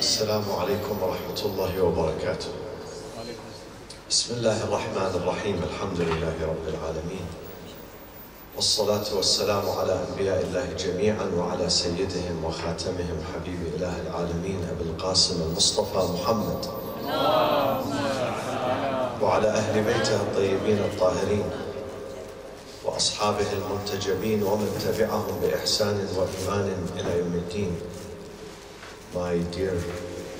السلام عليكم ورحمة الله وبركاته. بسم الله الرحمن الرحيم. الحمد لله رب العالمين، والصلاة والسلام على أنبياء الله جميعا وعلى سيدهم وخاتمهم حبيب إله العالمين أبي القاسم المصطفى محمد وعلى أهل بيته الطيبين الطاهرين وأصحابه المنتجبين ومن تبعهم بإحسان وإيمان إلى يوم الدين. My dear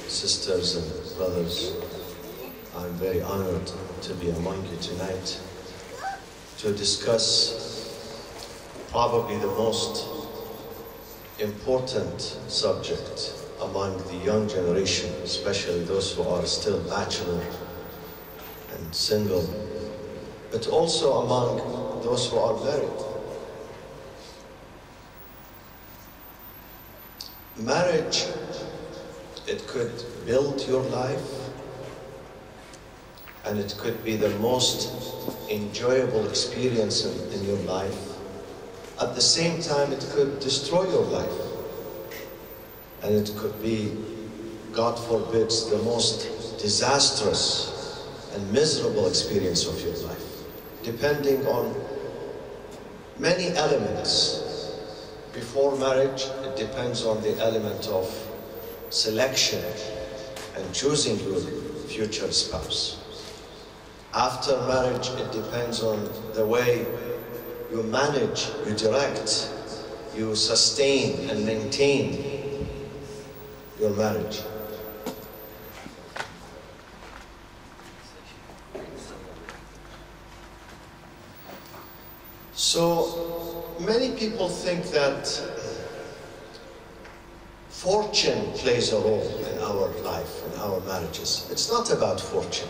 sisters and brothers, I'm very honored to be among you tonight to discuss probably the most important subject among the young generation, especially those who are still bachelor and single, but also among those who are married. Marriage, it could build your life, and it could be the most enjoyable experience in your life. At the same time, it could destroy your life, and it could be, God forbid, the most disastrous and miserable experience of your life, depending on many elements. Before marriage, it depends on the element of selection and choosing your future spouse. After marriage, it depends on the way you manage, you direct, you sustain and maintain your marriage. So many people think that fortune plays a role in our life, in our marriages. It's not about fortune.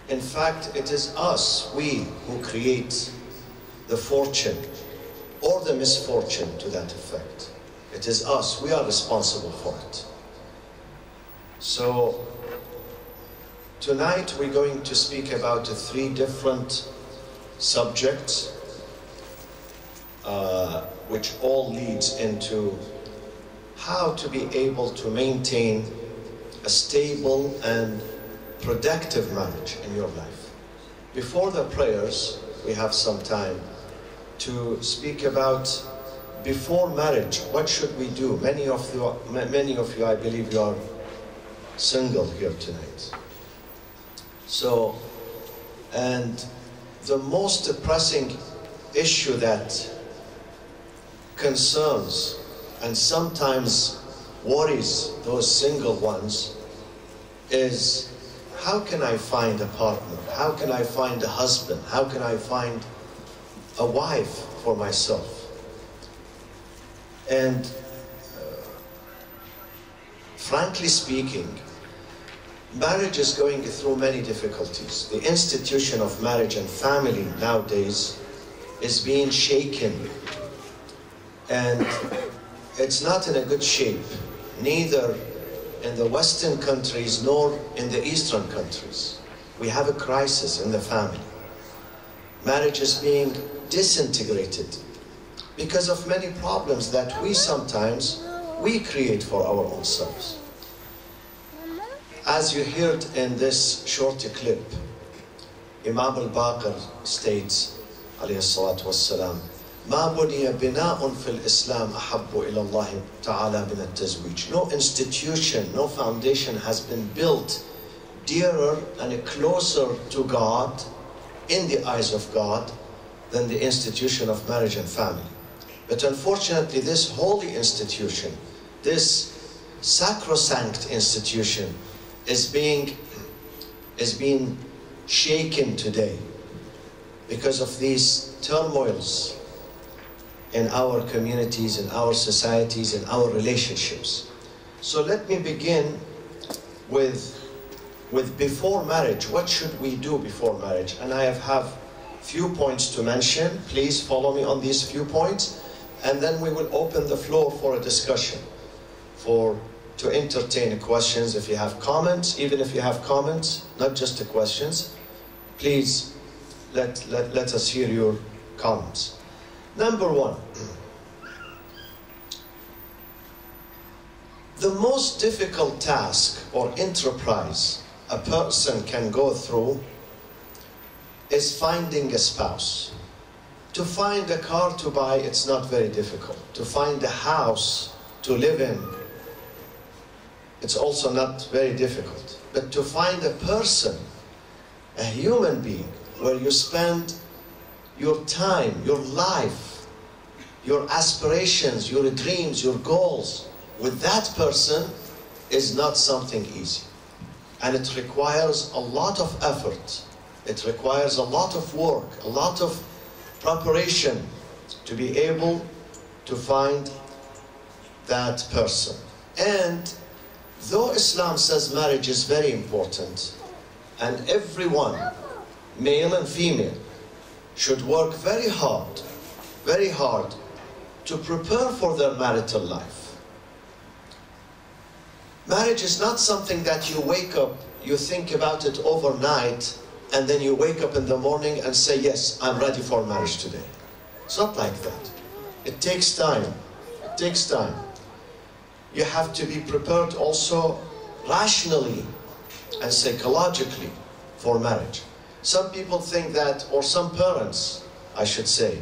In fact, it is us, we, who create the fortune or the misfortune to that effect. It is us, we are responsible for it. So tonight we're going to speak about 3 different subjects which all leads into how to be able to maintain a stable and productive marriage in your life. Before the prayers, we have some time to speak about before marriage, what should we do? Many of you, I believe you are single here tonight. So, and the most pressing issue that concerns and sometimes worries those single ones is, how can I find a partner? How can I find a husband? How can I find a wife for myself? And frankly speaking, marriage is going through many difficulties. The institution of marriage and family nowadays is being shaken, and it's not in a good shape, neither in the Western countries nor in the Eastern countries. We have a crisis in the family. Marriage is being disintegrated because of many problems that we sometimes create for our own selves. As you heard in this short clip, Imam al-Baqir states, alayhi salatu wassalam, ما بني بناء في الإسلام أحب إلى الله تعالى من التزويج. No institution, no foundation has been built dearer and closer to God, in the eyes of God, than the institution of marriage and family. But unfortunately, this holy institution, this sacrosanct institution, is being shaken today because of these turmoils in our communities, in our societies, in our relationships. So let me begin with before marriage. What should we do before marriage? And I have few points to mention. Please follow me on these few points, and then we will open the floor for a discussion, to entertain questions. If you have comments, even if you have comments, not just the questions, please let us hear your comments. Number 1, The most difficult task or enterprise a person can go through is finding a spouse. To find a car to buy, it's not very difficult. To find a house to live in, it's also not very difficult. But to find a person, a human being, where you spend your time, your life, your aspirations, your dreams, your goals with that person is not something easy. And it requires a lot of effort. It requires a lot of work, a lot of preparation to be able to find that person. And though Islam says marriage is very important, and everyone, male and female, should work very hard to prepare for their marital life. Marriage is not something that you wake up, you think about it overnight, and then you wake up in the morning and say, yes, I'm ready for marriage today. It's not like that. It takes time. It takes time. You have to be prepared also rationally and psychologically for marriage. Some people think that, or some parents, I should say,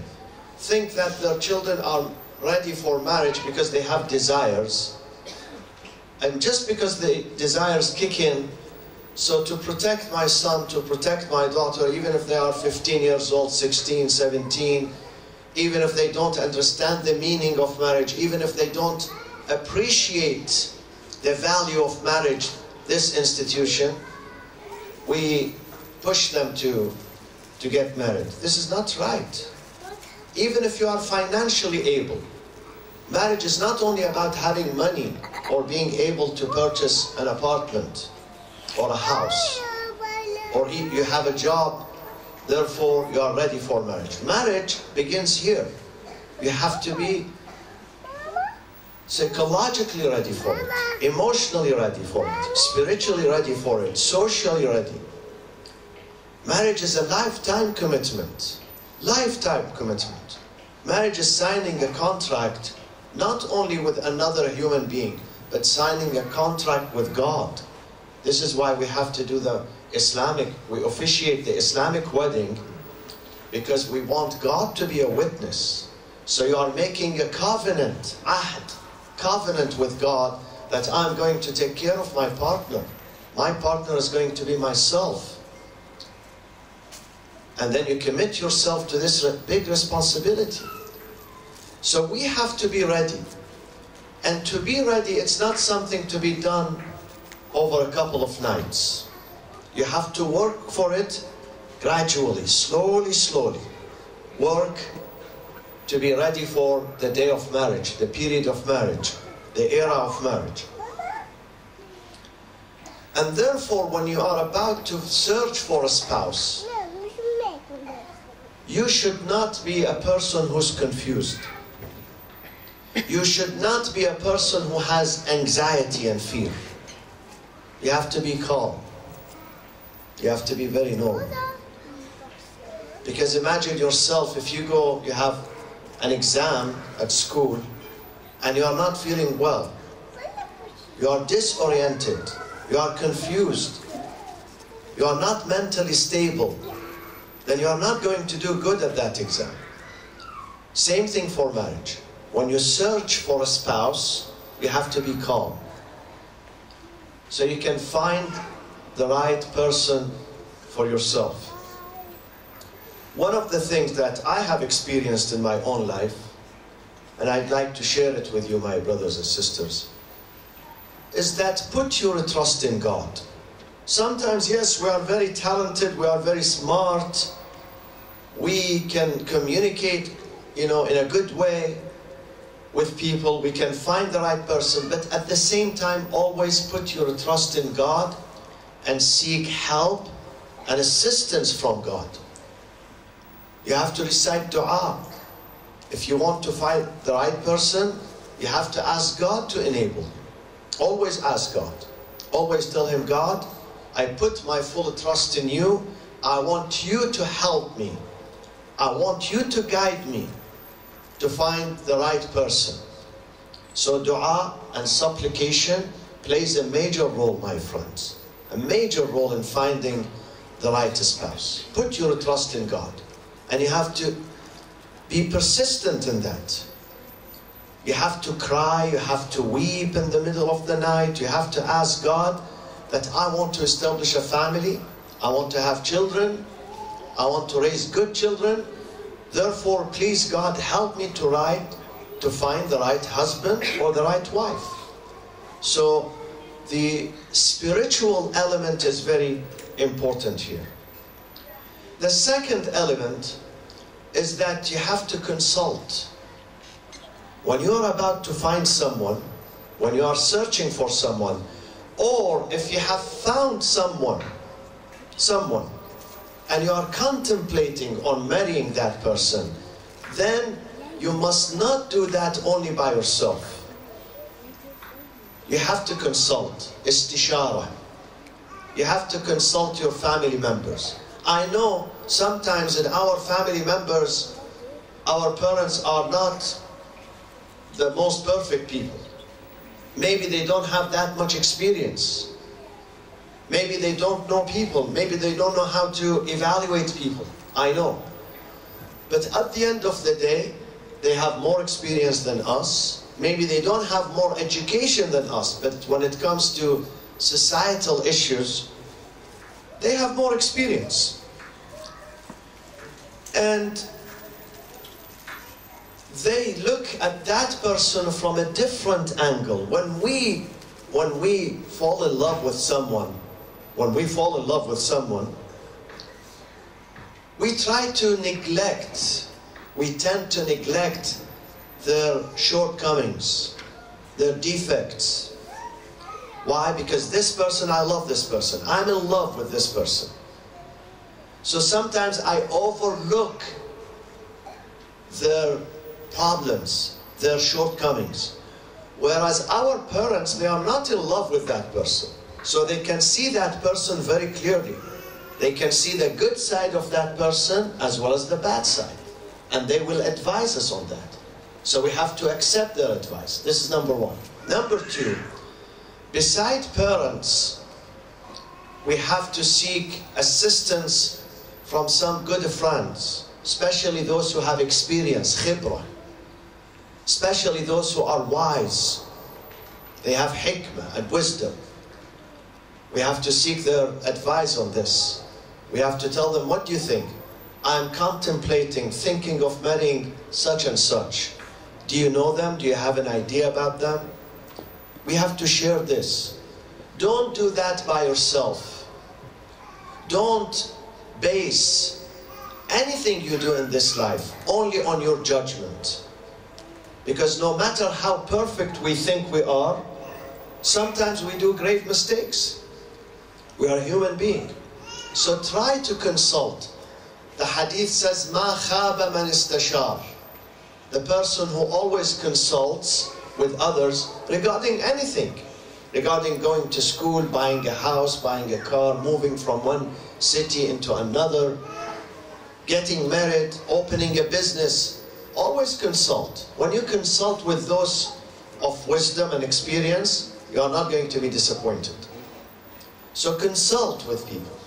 think that their children are ready for marriage because they have desires. And just because the desires kick in, so to protect my son, to protect my daughter, even if they are 15 years old, 16, 17, even if they don't understand the meaning of marriage, even if they don't appreciate the value of marriage, this institution, we push them to get married. This is not right. Even if you are financially able, marriage is not only about having money or being able to purchase an apartment or a house, or you have a job, therefore you are ready for marriage. Marriage begins here. You have to be psychologically ready for it, emotionally ready for it, spiritually ready for it, socially ready. Marriage is a lifetime commitment. Lifetime commitment. Marriage is signing a contract not only with another human being, but signing a contract with God. This is why we have to do we officiate the Islamic wedding, because we want God to be a witness. So you are making a covenant, covenant with God, that I'm going to take care of my partner. My partner is going to be myself. And then you commit yourself to this big responsibility. So we have to be ready. And to be ready, it's not something to be done over a couple of nights. You have to work for it gradually, slowly. Work to be ready for the day of marriage, the period of marriage, the era of marriage. And therefore, when you are about to search for a spouse, you should not be a person who's confused. You should not be a person who has anxiety and fear. You have to be calm. You have to be very normal. Because imagine yourself, if you have an exam at school and you are not feeling well. You are disoriented. You are confused. You are not mentally stable. Then you are not going to do good at that exam. Same thing for marriage. When you search for a spouse, you have to be calm. So you can find the right person for yourself. One of the things that I have experienced in my own life, and I'd like to share it with you, my brothers and sisters, is that put your trust in God. Sometimes, yes, we are very talented, we are very smart, we can communicate, in a good way with people, we can find the right person, but at the same time, always put your trust in God and seek help and assistance from God. You have to recite dua. If you want to find the right person, you have to ask God to enable you. Always ask God. Always tell Him, God, I put my full trust in you. I want you to help me. I want you to guide me to find the right person. So dua and supplication plays a major role, my friends. A major role in finding the right spouse. Put your trust in God. And you have to be persistent in that. You have to cry, you have to weep in the middle of the night. You have to ask God that I want to establish a family. I want to have children. I want to raise good children. Therefore, please God, help me to find the right husband or the right wife. So the spiritual element is very important here. The second element is that you have to consult. When you are about to find someone, when you are searching for someone, or if you have found someone, and you are contemplating on marrying that person, then you must not do that only by yourself. You have to consult, istishara. You have to consult your family members. I know sometimes in our family members, our parents are not the most perfect people. Maybe they don't have that much experience. Maybe they don't know people. Maybe they don't know how to evaluate people. I know. But at the end of the day, they have more experience than us. Maybe they don't have more education than us, but when it comes to societal issues, they have more experience. And they look at that person from a different angle. When we fall in love with someone, we try to neglect, we tend to neglect their shortcomings, their defects. Why? Because this person, I love this person. I'm in love with this person. So sometimes I overlook their problems, their shortcomings. Whereas our parents, they are not in love with that person. So they can see that person very clearly. They can see the good side of that person as well as the bad side. And they will advise us on that. So we have to accept their advice. This is number one. Number two, beside parents, we have to seek assistance from some good friends, especially those who have experience, khibra. Especially those who are wise. They have hikmah and wisdom. We have to seek their advice on this. We have to tell them, what do you think? I'm contemplating, thinking of marrying such and such. Do you know them? Do you have an idea about them? We have to share this. Don't do that by yourself. Don't base anything you do in this life only on your judgment. Because no matter how perfect we think we are, sometimes we do grave mistakes. We are a human being. So try to consult. The hadith says, مَا خَابَ مَنِ اسْتَشَارَ. The person who always consults with others regarding anything. Regarding going to school, buying a house, buying a car, moving from one city into another, getting married, opening a business. Always consult. When you consult with those of wisdom and experience, you are not going to be disappointed. So consult with people.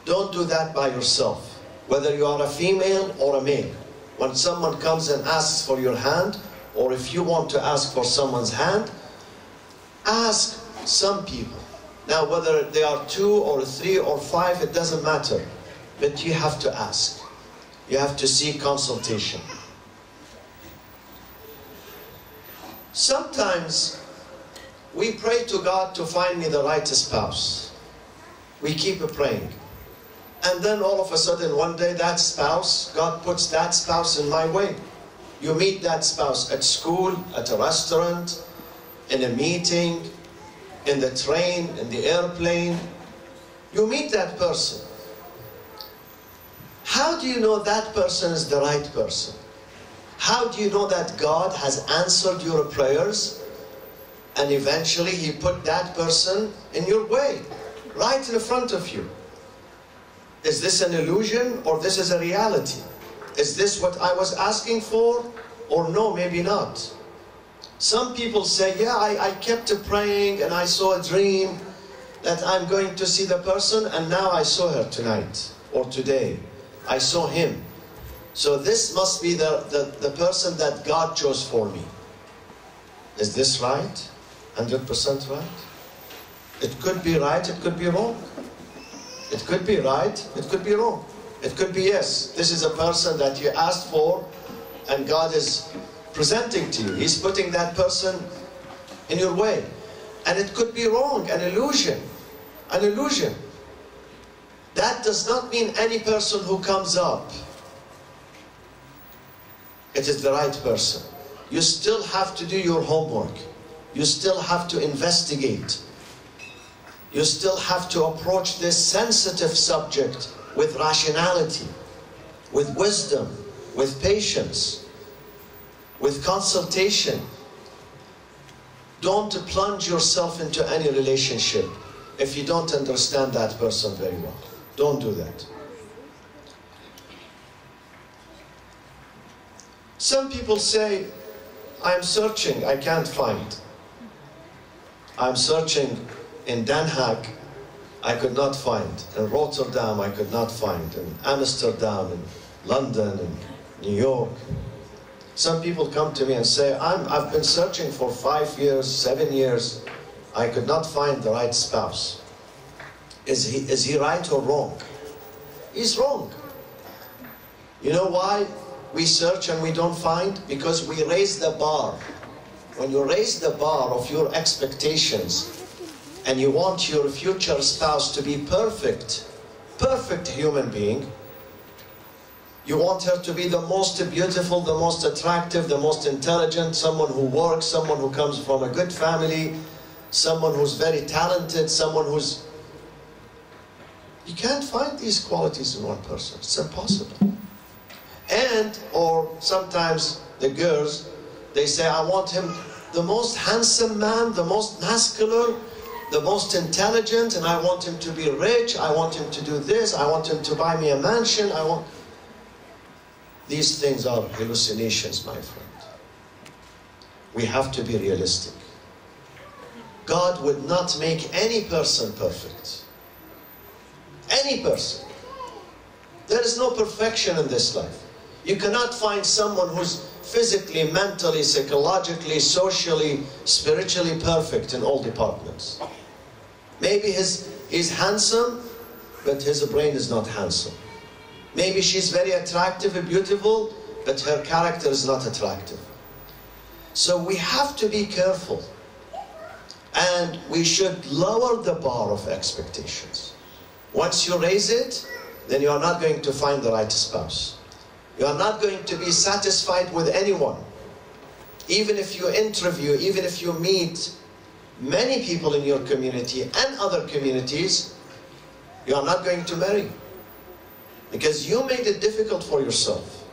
Don't do that by yourself. Whether you are a female or a male. When someone comes and asks for your hand, or if you want to ask for someone's hand, ask some people. Now whether they are 2 or 3 or 5, it doesn't matter. But you have to ask. You have to seek consultation. Sometimes we pray to God to find me the right spouse. We keep praying. And then all of a sudden one day that spouse, God puts that spouse in my way. You meet that spouse at school, at a restaurant, in a meeting, in the train, in the airplane. You meet that person. How do you know that person is the right person? How do you know that God has answered your prayers and eventually He put that person in your way, right in front of you? Is this an illusion or this is a reality? Is this what I was asking for or no, maybe not? Some people say, yeah, I kept praying and I saw a dream that I'm going to see the person, and now I saw her tonight or today. I saw him. So this must be the person that God chose for me. Is this right? 100% right? It could be right, it could be wrong. It could be right, it could be wrong. It could be, yes, this is a person that you asked for and God is presenting to you. He's putting that person in your way. And it could be wrong, an illusion. An illusion. That does not mean any person who comes up, it is the right person. You still have to do your homework. You still have to investigate. You still have to approach this sensitive subject with rationality, with wisdom, with patience, with consultation. Don't plunge yourself into any relationship if you don't understand that person very well. Don't do that. Some people say, I'm searching, I can't find. I'm searching in Den Haag, I could not find. In Rotterdam, I could not find. In Amsterdam, in London, in New York. Some people come to me and say, I've been searching for 5 years, 7 years. I could not find the right spouse. Is he right or wrong? He's wrong. You know why we search and we don't find? Because we raise the bar. When you raise the bar of your expectations and you want your future spouse to be perfect human being, you want her to be the most beautiful, the most attractive, the most intelligent, someone who works, someone who comes from a good family, someone who's very talented, someone who's... You can't find these qualities in one person. It's impossible. Or sometimes the girls, they say, I want him the most handsome man, the most muscular, the most intelligent, and I want him to be rich, I want him to do this, I want him to buy me a mansion, These things are hallucinations, my friend. We have to be realistic. God would not make any person perfect. Any person. There is no perfection in this life. You cannot find someone who's physically, mentally, psychologically, socially, spiritually perfect in all departments. Maybe he's handsome, but his brain is not handsome. Maybe she's very attractive and beautiful, but her character is not attractive. So we have to be careful. And we should lower the bar of expectations. Once you raise it, then you are not going to find the right spouse. You are not going to be satisfied with anyone. Even if you interview, even if you meet many people in your community and other communities, you are not going to marry. Because you made it difficult for yourself.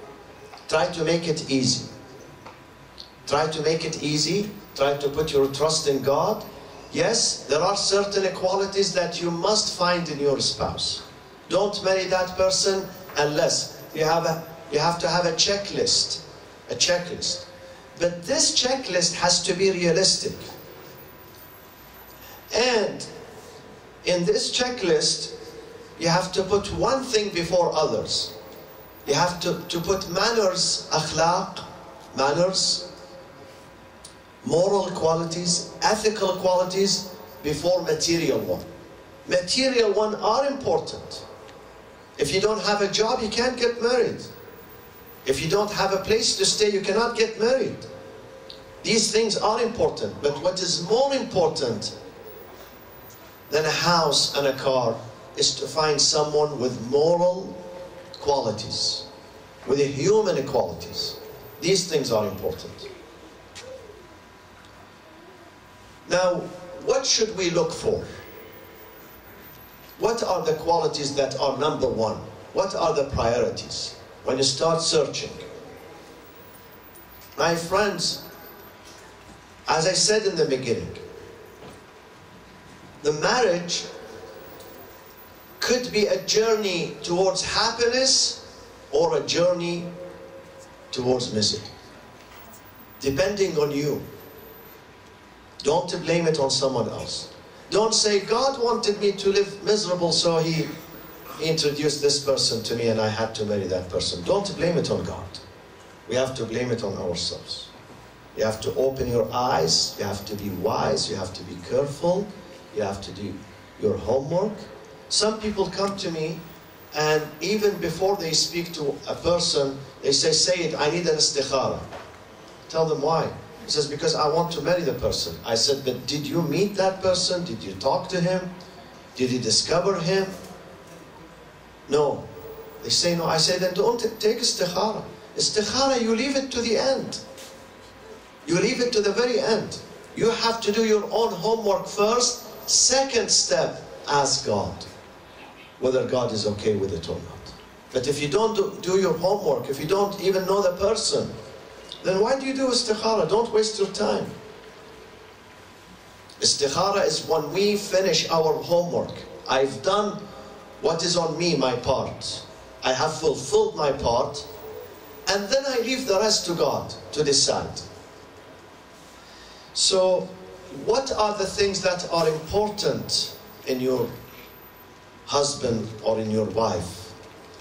Try to make it easy. Try to make it easy. Try to put your trust in God. Yes, there are certain qualities that you must find in your spouse. Don't marry that person unless you have to have a checklist. A checklist. But this checklist has to be realistic. And in this checklist, you have to put one thing before others. You have to put manners, akhlaq, manners, moral qualities, ethical qualities before material one. Material one are important. If you don't have a job, you can't get married. If you don't have a place to stay, you cannot get married. These things are important, but what is more important than a house and a car is to find someone with moral qualities, with human qualities. These things are important. Now, what should we look for? What are the qualities that are number one? What are the priorities when you start searching? My friends, as I said in the beginning, the marriage could be a journey towards happiness or a journey towards misery, depending on you. Don't blame it on someone else. Don't say, God wanted me to live miserable, so He introduced this person to me and I had to marry that person. Don't blame it on God. We have to blame it on ourselves. You have to open your eyes, you have to be wise, you have to be careful, you have to do your homework. Some people come to me and even before they speak to a person, they say, Sayyid, I need an istikhara. Tell them why. He says, because I want to marry the person. I said, but did you meet that person? Did you talk to him? Did you discover him? No. They say no. I say, then don't take istikhara. Istikhara, you leave it to the end. You leave it to the very end. You have to do your own homework first. Second step, ask God whether God is okay with it or not. But if you don't do your homework, if you don't even know the person, then why do you do istikhara? Don't waste your time. Istikhara is when we finish our homework. I've done what is on me, my part. I have fulfilled my part, and then I leave the rest to God to decide. So, what are the things that are important in your husband or in your wife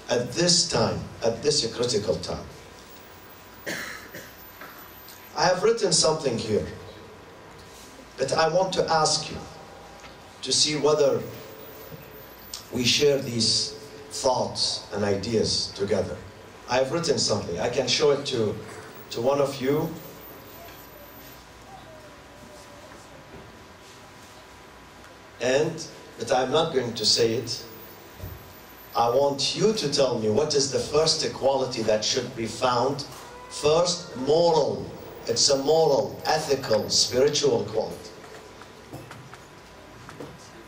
at this time, at this critical time? I have written something here, but I want to ask you to see whether we share these thoughts and ideas together. I have written something. I can show it to one of you. But I'm not going to say it. I want you to tell me what is the first quality that should be found. First, moral. It's a moral, ethical, spiritual quality.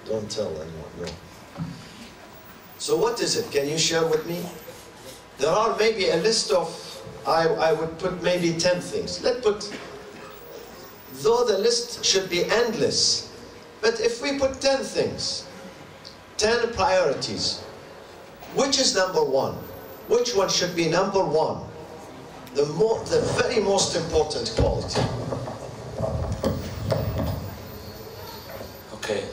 Don't tell anyone, no. So what is it? Can you share with me? There are maybe a list of, I would put maybe 10 things. Let's put, though the list should be endless, but if we put 10 things, 10 priorities, which is number one? Which one should be number one? The very most important quality. Okay.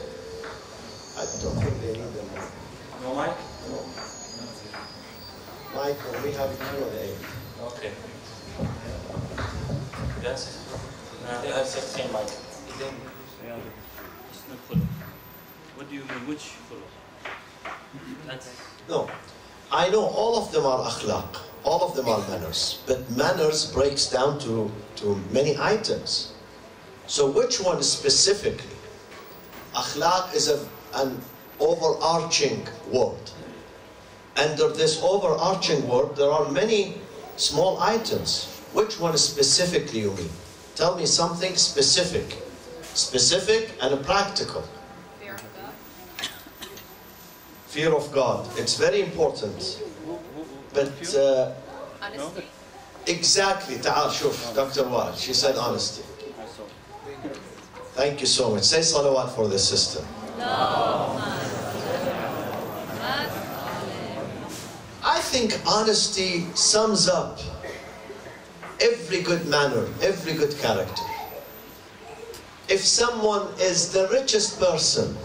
I don't think they need them. No mic? No. Michael, we have Q&A. Okay. Yes? They have 16 mic. What do you mean? Which follow? That's... No. I know all of them are akhlaq. All of them are manners. But manners breaks down to many items. So which one specifically? Akhlaq is an overarching word. Under this overarching word, there are many small items. Which one specifically you mean? Tell me something specific. Specific and practical. Fear of God. Fear of God. It's very important. But Honesty. exactly, ta'al, shuf, Dr. Wal, she said honesty. Thank you so much. Say salawat for the sister. I think honesty sums up every good manner, every good character. If someone is the richest person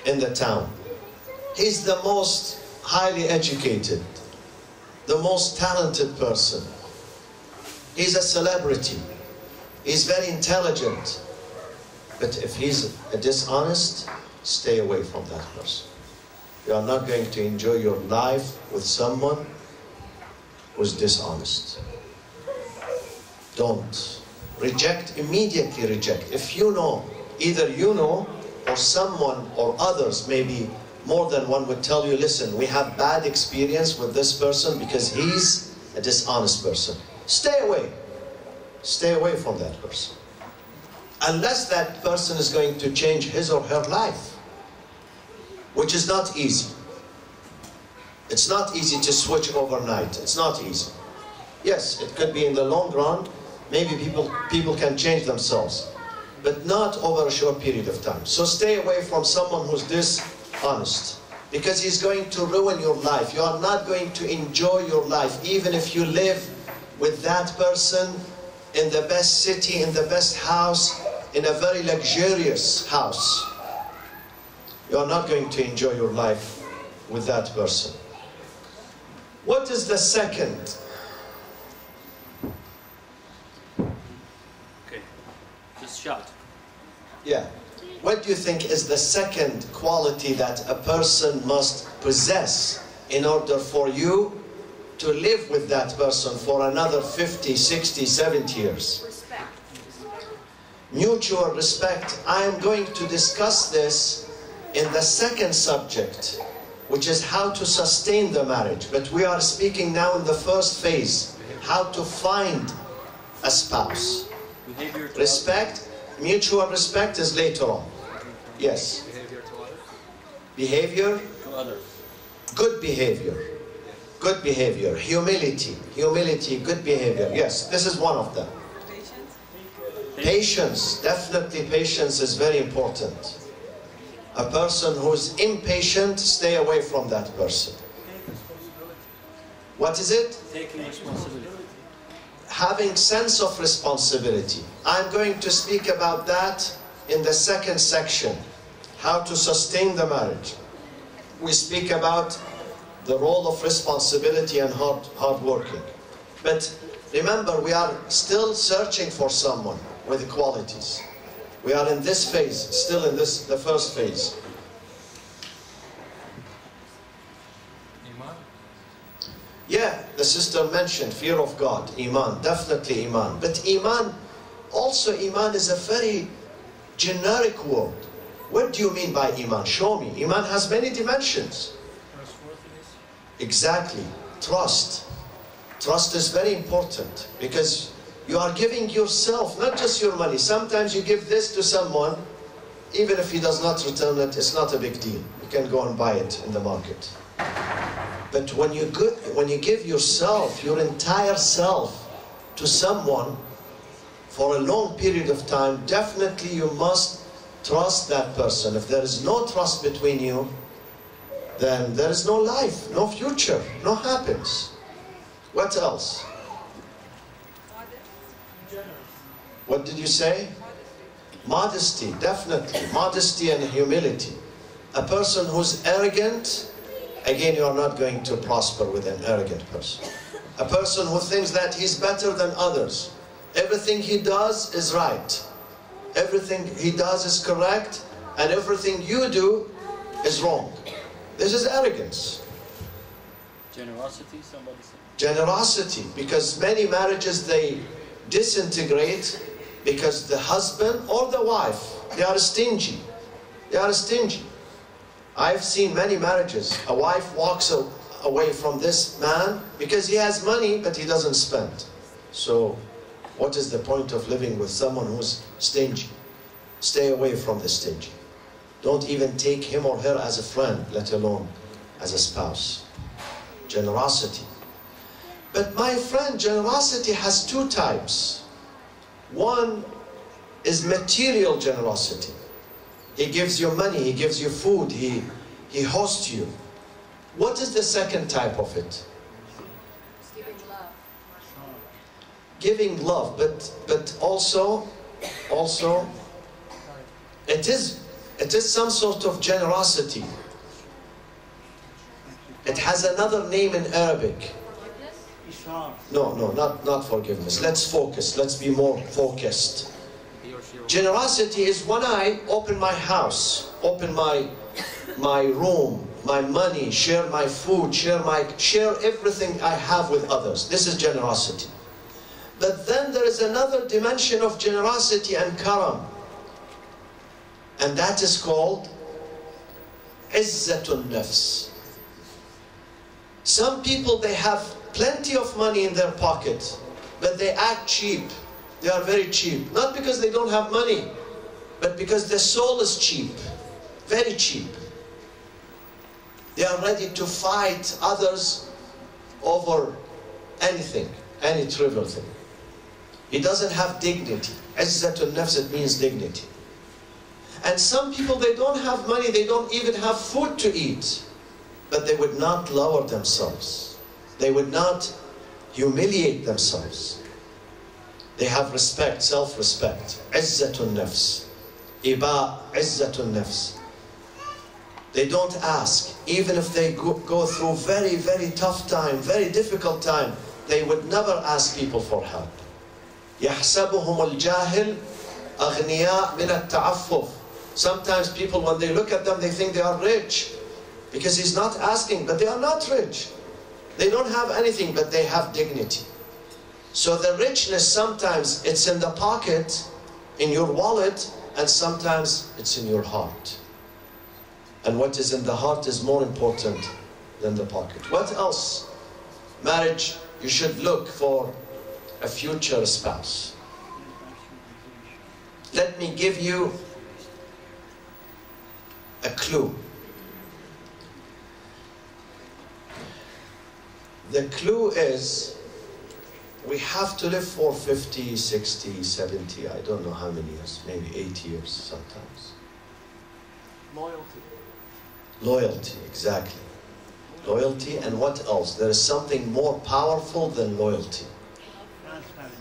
in the town, he's the most highly educated, the most talented person, he's a celebrity, he's very intelligent, but if he's dishonest, stay away from that person. You are not going to enjoy your life with someone who's dishonest. Don't. Reject, immediately reject. If you know, either you know, or someone or others, maybe more than one would tell you, listen, we have bad experience with this person because he's a dishonest person. Stay away. Stay away from that person. Unless that person is going to change his or her life, which is not easy. It's not easy to switch overnight. It's not easy. Yes, it could be in the long run, maybe people can change themselves, but not over a short period of time. So stay away from someone who's dishonest, because he's going to ruin your life. You are not going to enjoy your life. Even if you live with that person in the best city, in the best house, in a very luxurious house. You are not going to enjoy your life with that person. What is the second? Okay, just shout. Yeah. What do you think is the second quality that a person must possess in order for you to live with that person for another 50, 60, 70 years? Respect. Mutual respect. I am going to discuss this in the second subject, which is how to sustain the marriage. But we are speaking now in the first phase, how to find a spouse. Behavior to Respect, mutual respect is later on. Yes. Behavior to others. Behavior, to others. good behavior. Good behavior. Humility, good behavior. Yes, this is one of them. Patience, definitely patience is very important. A person who's impatient, stay away from that person. What is it? Taking responsibility. Having sense of responsibility. I'm going to speak about that in the second section. How to sustain the marriage. We speak about the role of responsibility and hard working. But remember, we are still searching for someone with qualities. We are in this phase, still in the first phase. Iman. Yeah, the sister mentioned fear of God, Iman, definitely Iman. But Iman, also Iman is a very generic word. What do you mean by Iman? Show me. Iman has many dimensions. Exactly. Trust. Trust is very important because you are giving yourself, not just your money. Sometimes you give this to someone, even if he does not return it, it's not a big deal. You can go and buy it in the market. But when you give yourself, your entire self, to someone for a long period of time, definitely you must trust that person. If there is no trust between you, then there is no life, no future, no happiness. What else? What did you say? Modesty, definitely. Modesty and humility. A person who's arrogant, again, you are not going to prosper with an arrogant person. A person who thinks that he's better than others. Everything he does is right. Everything he does is correct, and everything you do is wrong. This is arrogance. Generosity, somebody said. Generosity, because many marriages, they disintegrate because the husband or the wife, they are stingy. They are stingy. I've seen many marriages. A wife walks away from this man because he has money, but he doesn't spend. So what is the point of living with someone who's stingy? Stay away from the stingy. Don't even take him or her as a friend, let alone as a spouse. Generosity. But my friend, generosity has two types. One is material generosity. He gives you money, he gives you food, he hosts you. What is the second type of it? Giving love. Giving love, but also it is some sort of generosity. It has another name in Arabic. No, not forgiveness. Let's focus. Let's be more focused. Generosity is when I open my house, open my room, my money, share my food, share everything I have with others. This is generosity. But then there is another dimension of generosity and karam. And that is called izzatun nafs. Some people, they have plenty of money in their pocket, but they act cheap. They are very cheap. Not because they don't have money, but because their soul is cheap. Very cheap. They are ready to fight others over anything, any trivial thing. He doesn't have dignity. Izzatun nafs, it means dignity. And some people, they don't have money, they don't even have food to eat, but they would not lower themselves. They would not humiliate themselves. They have respect, self-respect. Izzatun nafs. Iba izzatun nafs. They don't ask. Even if they go through very, very tough time, very difficult time, they would never ask people for help. يحسبهم الجاهل أغنياء من التعفف. Sometimes people, when they look at them, they think they are rich because he's not asking, but they are not rich. They don't have anything, but they have dignity. So the richness, sometimes it's in the pocket, in your wallet, and sometimes it's in your heart. And what is in the heart is more important than the pocket. What else? Marriage, you should look for a future spouse. Let me give you a clue. The clue is we have to live for 50, 60, 70, I don't know how many years, maybe 80 years sometimes. Loyalty. Loyalty, exactly. Loyalty, and what else? There is something more powerful than loyalty. Transparency.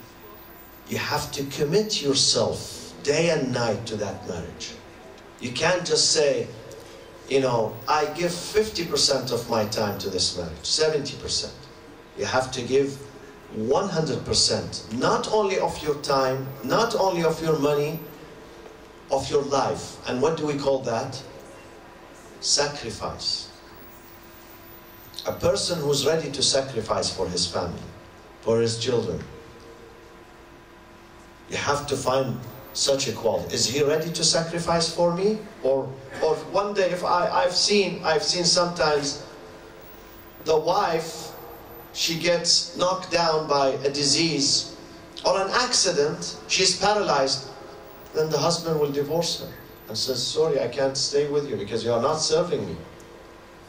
You have to commit yourself day and night to that marriage. You can't just say, you know, I give 50% of my time to this marriage, 70%. You have to give 100%, not only of your time, not only of your money, of your life. And what do we call that? Sacrifice. A person who's ready to sacrifice for his family, for his children. You have to find such a quality. Is he ready to sacrifice for me? Or one day, if I've seen sometimes the wife, she gets knocked down by a disease or an accident, she's paralyzed, then the husband will divorce her and says, sorry, I can't stay with you because you are not serving me.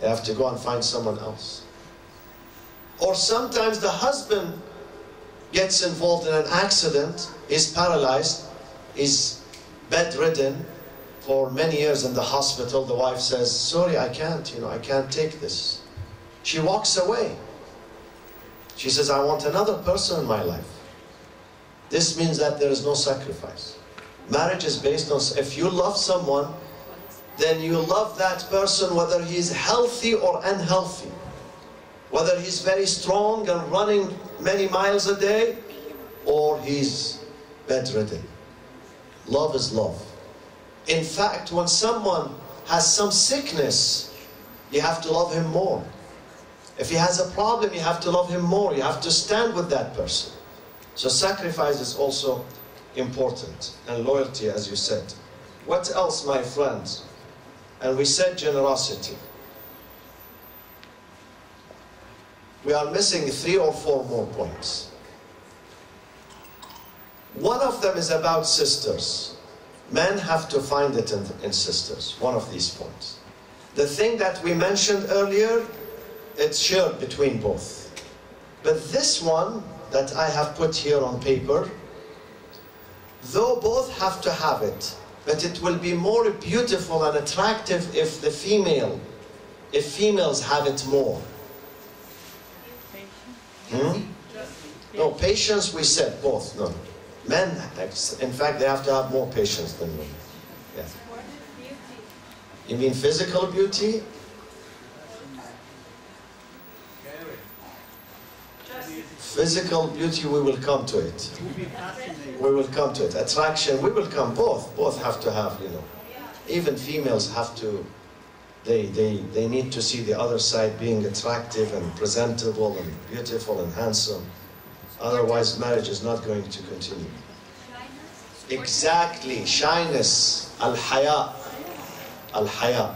You have to go and find someone else. Or sometimes the husband gets involved in an accident, is paralyzed, is bedridden for many years in the hospital. The wife says, sorry, I can't, I can't take this. She walks away. She says, I want another person in my life. This means that there is no sacrifice. Marriage is based on, if you love someone, then you love that person whether he's healthy or unhealthy. Whether he's very strong and running many miles a day, or he's bedridden. Love is love. In fact, when someone has some sickness, you have to love him more. If he has a problem, you have to love him more. You have to stand with that person. So sacrifice is also important. And loyalty, as you said. What else, my friends? And we said generosity. We are missing 3 or 4 more points. One of them is about sisters. Men have to find it in sisters, one of these points. The thing that we mentioned earlier, it's shared between both. But this one that I have put here on paper, though both have to have it, but it will be more beautiful and attractive if females have it more. No, patience we said both, no. Men, in fact, they have to have more patience than women. Yeah. You mean physical beauty? Physical beauty, we will come to it. We will come to it. Attraction, we will come. Both have to have, Even females have to, they need to see the other side being attractive and presentable and beautiful and handsome. Otherwise, marriage is not going to continue. Exactly. Shyness. Al-haya. Al-haya.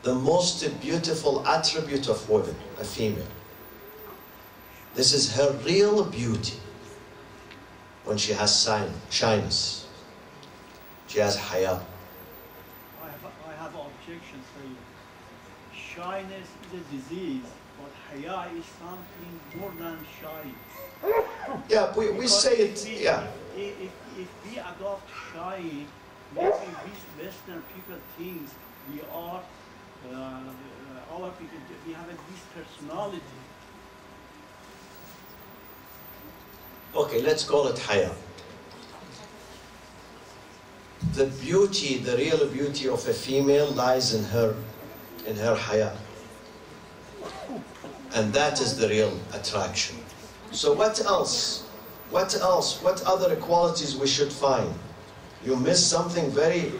The most beautiful attribute of women, a female. This is her real beauty. When she has shyness. She has haya. I have objections for you. Shyness is a disease, but haya is something more than shy. Yeah, we say it, yeah. If we adopt shy, maybe Western people think we are, our people, we have a this personality. Okay, let's call it haya. The beauty, the real beauty of a female lies in her haya. And that is the real attraction. So what else? What else? What other qualities we should find? You miss something very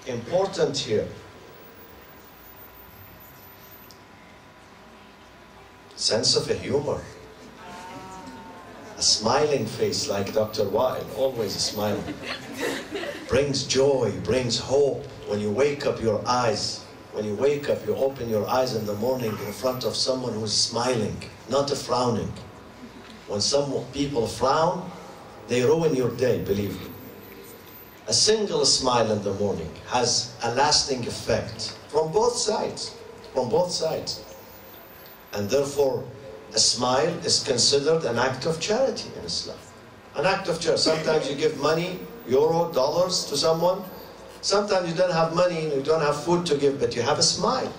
important here. Sense of a humor. A smiling face like Dr. Weil, always smiling. Brings joy, brings hope. When you wake up your eyes, when you wake up, you open your eyes in the morning in front of someone who's smiling, not frowning. When some people frown, they ruin your day, believe me. A single smile in the morning has a lasting effect from both sides, And therefore, a smile is considered an act of charity in Islam. An act of charity. Sometimes you give money, euro, dollars to someone. Sometimes you don't have money, you don't have food to give, but you have a smile.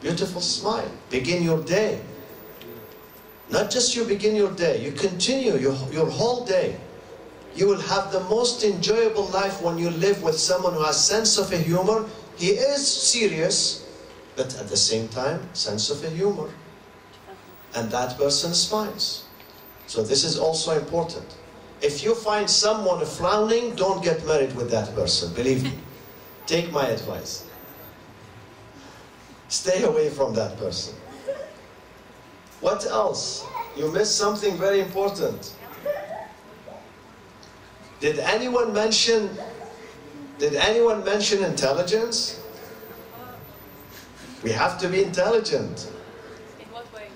Beautiful smile. Begin your day. Not just you begin your day, you continue your whole day. You will have the most enjoyable life when you live with someone who has sense of a humor. He is serious, but at the same time, sense of a humor. And that person smiles. So this is also important. If you find someone frowning, don't get married with that person, believe me. Take my advice. Stay away from that person. What else? You missed something very important. Did anyone mention intelligence? We have to be intelligent. In what ways?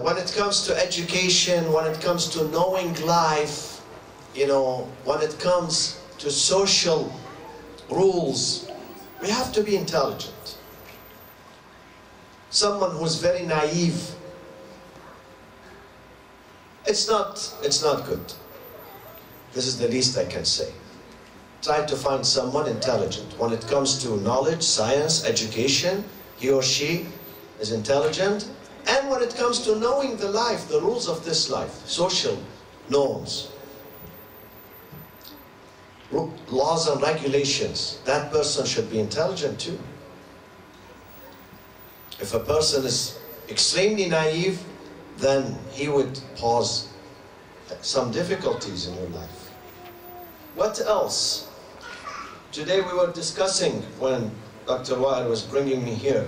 When it comes to education, when it comes to knowing life, when it comes to social rules, we have to be intelligent. Someone who's very naive, it's not good. This is the least I can say. Try to find someone intelligent. When it comes to knowledge, science, education, he or she is intelligent. And when it comes to knowing the life, the rules of this life, social norms, laws and regulations, that person should be intelligent too. If a person is extremely naive, then he would cause some difficulties in your life. What else? Today we were discussing, when Dr. Weil was bringing me here,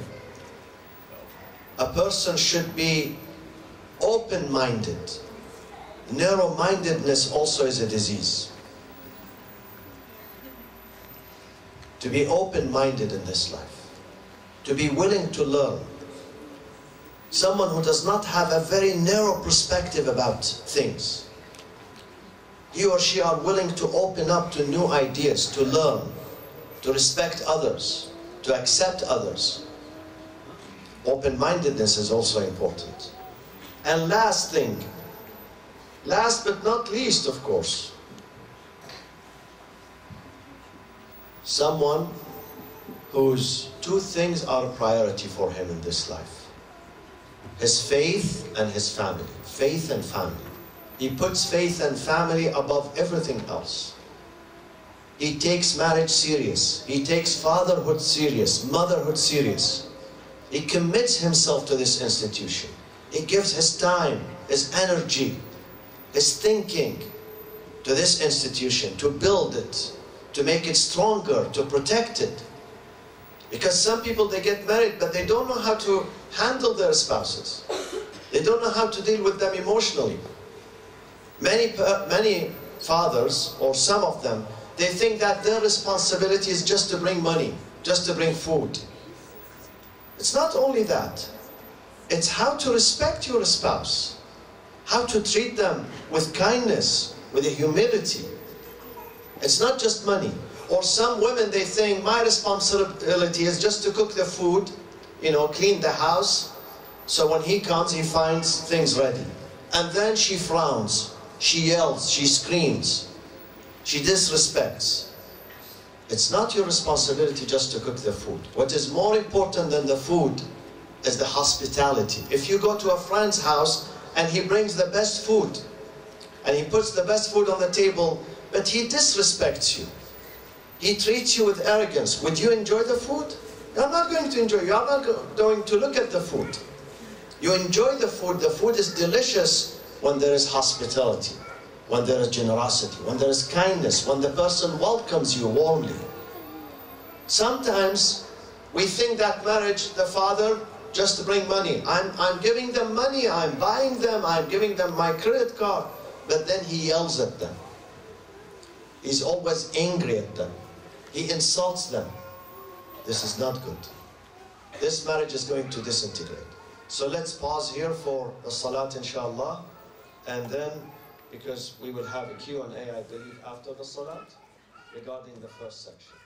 a person should be open-minded. Narrow-mindedness also is a disease. To be open-minded in this life. To be willing to learn. Someone who does not have a very narrow perspective about things. He or she are willing to open up to new ideas, to learn, to respect others, to accept others. Open-mindedness is also important. And last thing, last but not least, of course, someone whose two things are a priority for him in this life. His faith and his family. Faith and family. He puts faith and family above everything else. He takes marriage serious. He takes fatherhood serious, motherhood serious. He commits himself to this institution. He gives his time, his energy, his thinking to this institution, to build it, to make it stronger, to protect it. Because some people, they get married, but they don't know how to handle their spouses. They don't know how to deal with them emotionally. Many fathers, or some of them, they think that their responsibility is just to bring money, just to bring food. It's not only that. It's how to respect your spouse, how to treat them with kindness, with humility. It's not just money. Or some women, they think, my responsibility is just to cook the food, clean the house, so when he comes, he finds things ready. And then she frowns, she yells, she screams, she disrespects. It's not your responsibility just to cook the food. What is more important than the food is the hospitality. If you go to a friend's house and he brings the best food, and he puts the best food on the table, but he disrespects you. He treats you with arrogance. Would you enjoy the food? You're not going to enjoy. You're not going to look at the food. You enjoy the food. The food is delicious when there is hospitality, when there is generosity, when there is kindness, when the person welcomes you warmly. Sometimes we think that marriage, the father, just to bring money. I'm giving them money, I'm buying them, I'm giving them my credit card. But then he yells at them. He's always angry at them. He insults them. This is not good. This marriage is going to disintegrate. So let's pause here for the salat, inshallah. And then, because we will have a Q&A, I believe, after the salat, regarding the first section.